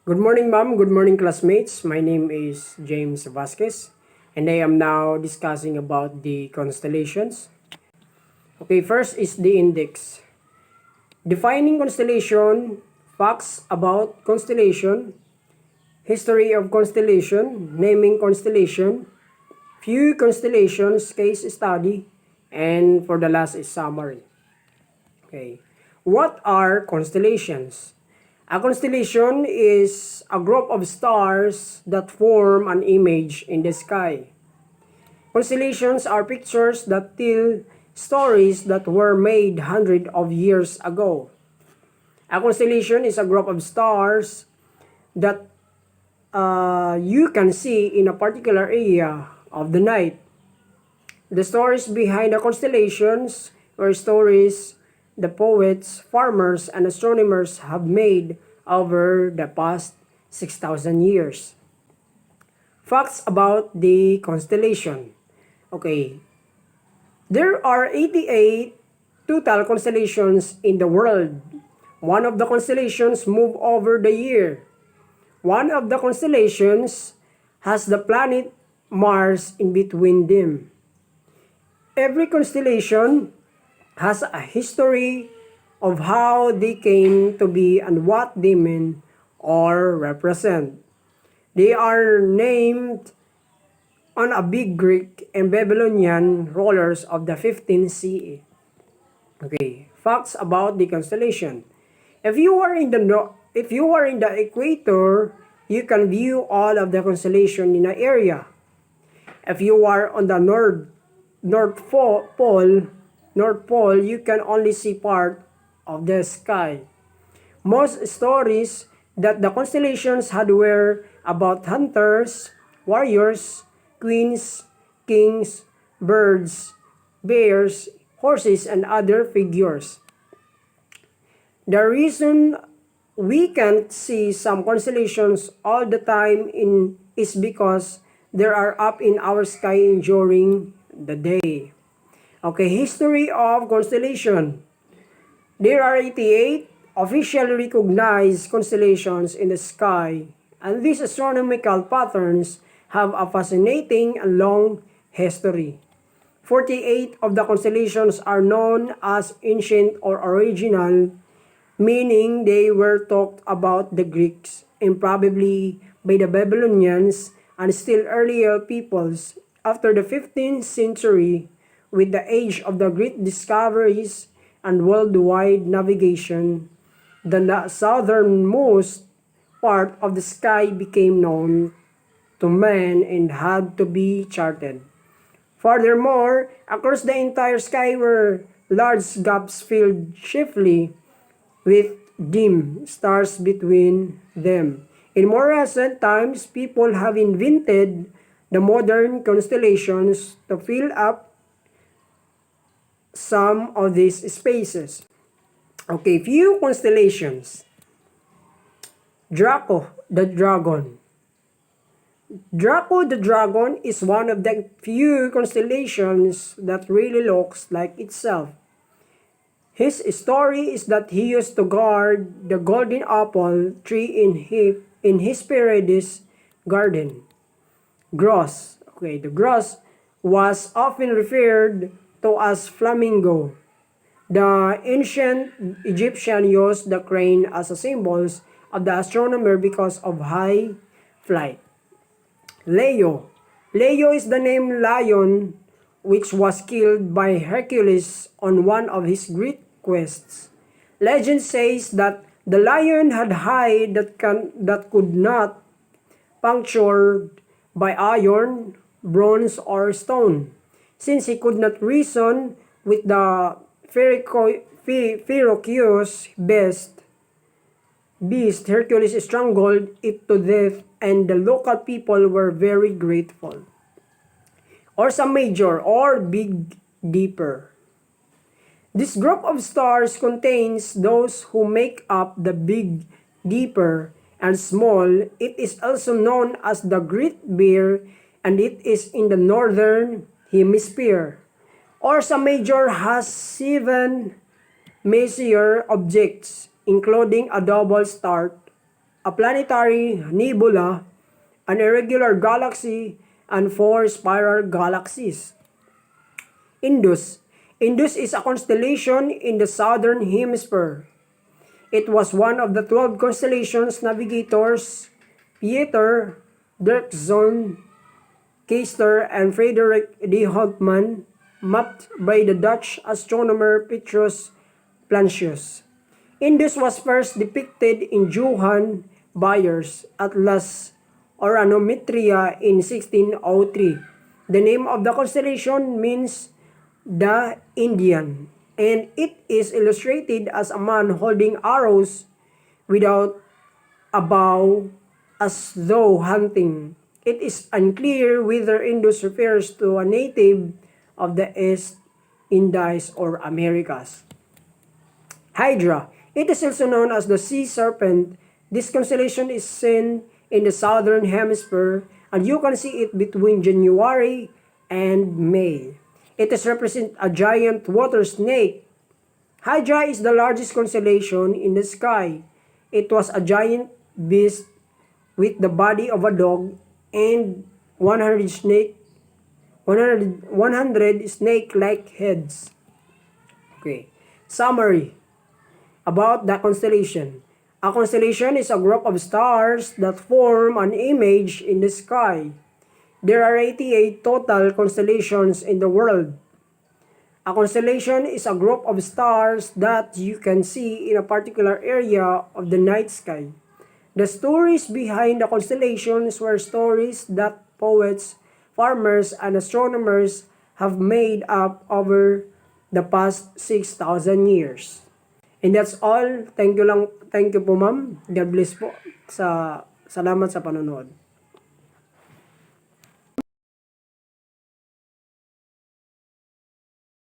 Good morning, ma'am. Good morning, classmates. My name is James Vasquez, and I am now discussing about the constellations. Okay, first is the index. Defining constellation, facts about constellation, history of constellation, naming constellation, few constellations, case study, and for the last is summary. Okay, what are constellations? A constellation is a group of stars that form an image in the sky. Constellations are pictures that tell stories that were made hundreds of years ago. A constellation is a group of stars that you can see in a particular area of the night. The stories behind the constellations were stories the poets, farmers, and astronomers have made over the past 6,000 years. Facts about the constellation. Okay, there are 88 total constellations in the world. One of the constellations move over the year. One of the constellations has the planet Mars in between them. Every constellation has a history of how they came to be and what they mean or represent. They are named on a big Greek and Babylonian rulers of the 15th CE. Okay, facts about the constellation. If you are in the equator, you can view all of the constellation in an area. If you are on the North Pole, you can only see part of the sky. Most stories that the constellations had were about hunters, warriors, queens, kings, birds, bears, horses, and other figures. The reason we can't see some constellations all the time is because they are up in our sky during the day. Okay, history of constellation. There are 88 officially recognized constellations in the sky, and these astronomical patterns have a fascinating and long history. 48 of the constellations are known as ancient or original, meaning they were talked about the Greeks and probably by the Babylonians and still earlier peoples after the 15th century. With the age of the great discoveries and worldwide navigation, the southernmost part of the sky became known to man and had to be charted. Furthermore, across the entire sky were large gaps filled chiefly with dim stars between them. In more recent times, people have invented the modern constellations to fill up some of these spaces. Okay, few constellations. Draco the Dragon. Draco the Dragon is one of the few constellations that really looks like itself. His story is that he used to guard the golden apple tree in his paradise garden. Gross. Okay, the gross was often referred to as flamingo. The ancient Egyptian used the crane as a symbol of the astronomer because of high flight. Leo. Leo is the name lion which was killed by Hercules on one of his great quests. Legend says that the lion had hide that could not punctured by iron, bronze, or stone. Since he could not reason with the ferocious beast, Hercules strangled it to death, and the local people were very grateful. Ursa Major or Big Dipper. This group of stars contains those who make up the Big Dipper and small. It is also known as the Great Bear, and it is in the northern hemisphere. Ursa Major has 7 major objects, including a double star a planetary nebula, an irregular galaxy, and 4 spiral galaxies. Indus. Indus is a constellation in the southern hemisphere. It was one of the 12 constellations navigators Pieter Dirkzoon, Keister, and Frederik de Houtman mapped by the Dutch astronomer Petrus Plancius. Indus was first depicted in Johann Bayer's Atlas Oranometria in 1603. The name of the constellation means the Indian, and it is illustrated as a man holding arrows without a bow as though hunting. It is unclear whether Indus refers to a native of the East Indies or Americas. Hydra. It is also known as the sea serpent. This constellation is seen in the southern hemisphere, and you can see it between January and May. It is represent a giant water snake. Hydra is the largest constellation in the sky. It was a giant beast with the body of a dog and 100 snake-like heads. Okay. Summary about the constellation. A constellation is a group of stars that form an image in the sky. There are 88 total constellations in the world. A constellation is a group of stars that you can see in a particular area of the night sky. The stories behind the constellations were stories that poets, farmers, and astronomers have made up over the past 6,000 years. And that's all. Thank you po ma'am. God bless po. Salamat sa panonood.